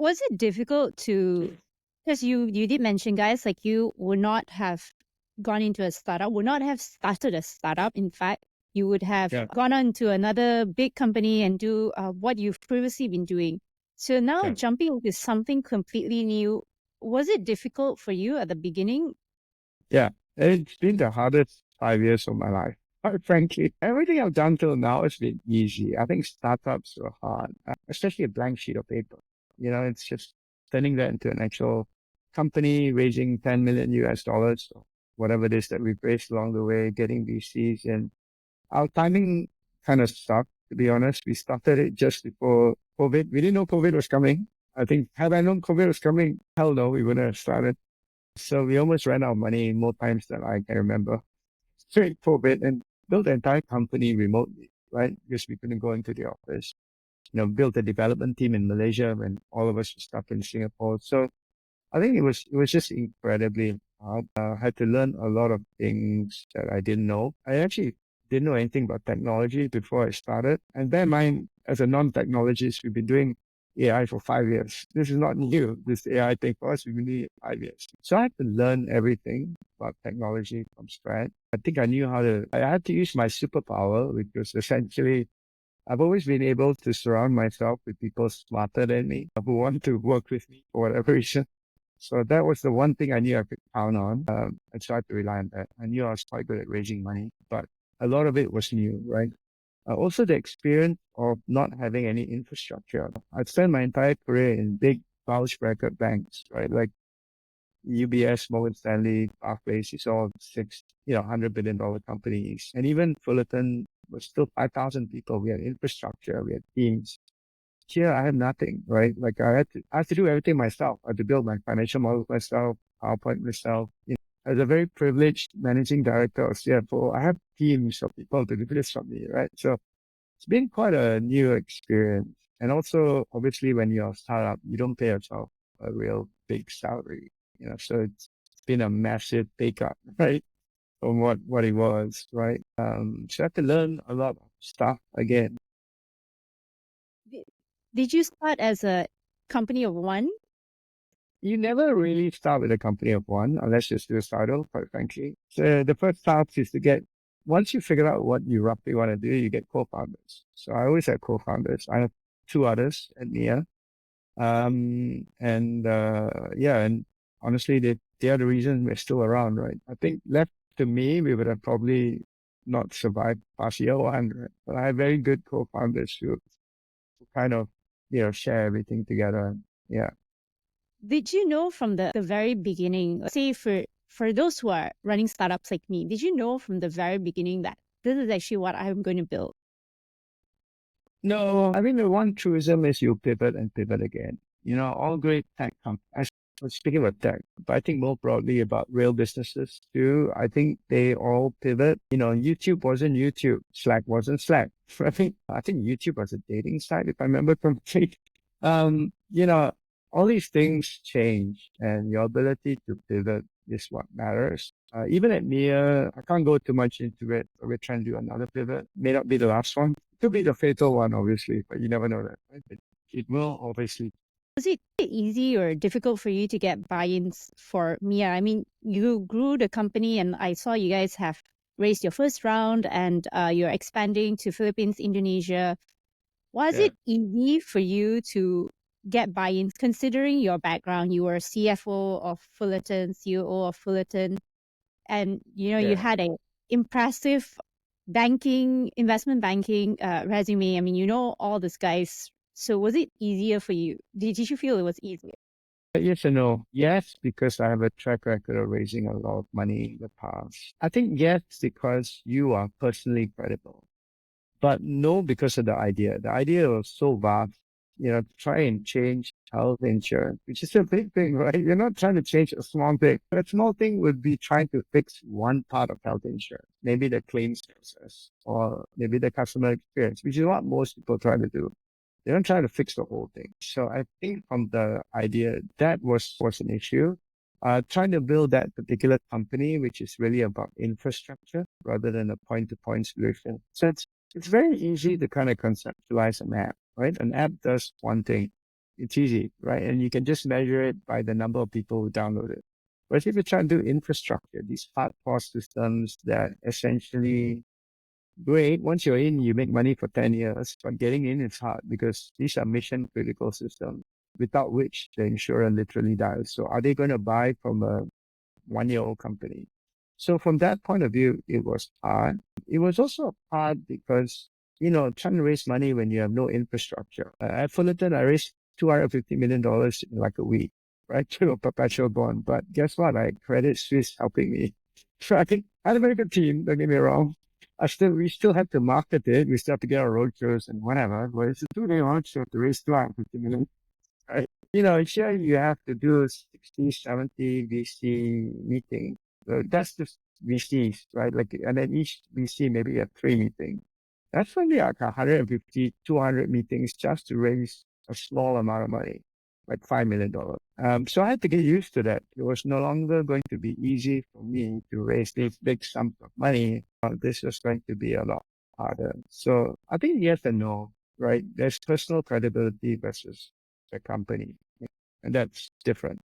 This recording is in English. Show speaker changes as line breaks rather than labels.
Was it difficult to, because you did mention, guys, like you would not have gone into a startup, would not have started a startup. In fact, you would have
Yeah,
gone on to another big company and do what you've previously been doing. So now
yeah,
jumping into something completely new, was it difficult for you at the beginning?
yeah. It's been the hardest 5 years of my life. Quite frankly, everything I've done till now has been easy. I think startups are hard, especially a blank sheet of paper. It's just turning that into an actual company, raising 10 million US dollars, or whatever it is that we've raised along the way, getting VCs. And our timing kind of sucked, to be honest. We started it just before COVID. We didn't know COVID was coming. I think, had I known COVID was coming, hell no, we wouldn't have started. So we almost ran out of money more times than I can remember. Straight COVID and built the entire company remotely, right? Because we couldn't go into the office. Built a development team in Malaysia when all of us were stuck in Singapore. So I think it was just incredibly hard. Had to learn a lot of things that I didn't know. I actually didn't know anything about technology before I started. And bear in mind, as a non-technologist, we've been doing AI for 5 years. This is not new. This AI thing for us, we've been doing it 5 years. So I had to learn everything about technology from scratch. I think I had to use my superpower, which was essentially I've always been able to surround myself with people smarter than me who want to work with me for whatever reason. So that was the one thing I knew I could count on. And so I had to rely on that. I knew I was quite good at raising money, but a lot of it was new, right? Also the experience of not having any infrastructure. I spent my entire career in big bulge bracket banks, right? Like UBS, Morgan Stanley, Barclays, it's all $100 billion companies. And even Fullerton was still 5,000 people. We had infrastructure, we had teams. Here I have nothing, right? Like I had to do everything myself. I had to build my financial model myself, PowerPoint myself. As a very privileged managing director or CFO, I have teams of people to do this for me, right? So it's been quite a new experience. And also, obviously, when you're a startup, you don't pay yourself a real big salary, so it's been a massive pay cut, right? From what it was, right? So I have to learn a lot of stuff again.
Did did you start as a company of one?
You never really start with a company of one unless you're suicidal, quite frankly. So the first task is once you figure out what you roughly want to do, you get co-founders. So I always have co-founders. I have two others at Nia. And honestly, they are the reason we're still around, right? I think left to me, we would have probably not survived past year one, right? But I have very good co-founders who kind of, share everything together. Yeah.
Did you know from the very beginning, say for those who are running startups like me, did you know from the very beginning that this is actually what I'm going to build?
No, I mean, the one truism is you pivot and pivot again. All great tech companies, speaking of tech, but I think more broadly about real businesses too. I think they all pivot. YouTube wasn't YouTube. Slack wasn't Slack. I think YouTube was a dating site, if I remember correctly. You know, all these things change and your ability to pivot is what matters. Even at Mia, I can't go too much into it, but we're trying to do another pivot. May not be the last one. Could be the fatal one, obviously, but you never know that, right? But it will obviously.
Was it easy or difficult for you to get buy-ins for Mia? I mean, you grew the company and I saw you guys have raised your first round and you're expanding to Philippines, Indonesia. Was
Yeah,
it easy for you to get buy-ins considering your background? You were CFO of Fullerton, CEO of Fullerton, and you
yeah.
had a impressive investment banking resume. I mean, all these guys. So was it easier for you? Did you feel it was easier?
Yes and no. Yes, because I have a track record of raising a lot of money in the past. I think yes, because you are personally credible. But no, because of the idea. The idea was so vast, to try and change health insurance, which is a big thing, right? You're not trying to change a small thing. But a small thing would be trying to fix one part of health insurance, maybe the claims process or maybe the customer experience, which is what most people try to do. They don't try to fix the whole thing. So I think from the idea that was an issue. Trying to build that particular company, which is really about infrastructure rather than a point-to-point solution. So it's very easy to kind of conceptualize an app, right? An app does one thing. It's easy, right? And you can just measure it by the number of people who download it. Whereas if you try to do infrastructure, these hardcore systems that essentially great. Once you're in, you make money for 10 years, but getting in is hard because these are mission critical systems without which the insurer literally dies. So are they going to buy from a 1-year-old company? So from that point of view, it was hard. It was also hard because, trying to raise money when you have no infrastructure. At Fullerton, I raised $250 million in like a week, right? To a perpetual bond. But guess what? I had Credit Suisse helping me. So I had a very good team, don't get me wrong. We still have to market it. We still have to get our roadshows and whatever. But it's a 2-day roadshow to raise 250 million. Right? Here you have to do 60, 70 VC meetings. So that's just VCs, right? And then each VC maybe have 3 meetings. That's only like 150, 200 meetings just to raise a small amount of money, like $5 million. So I had to get used to that. It was no longer going to be easy for me to raise these big sums of money. This was going to be a lot harder. So I think yes and no, right? There's personal credibility versus the company, and that's different.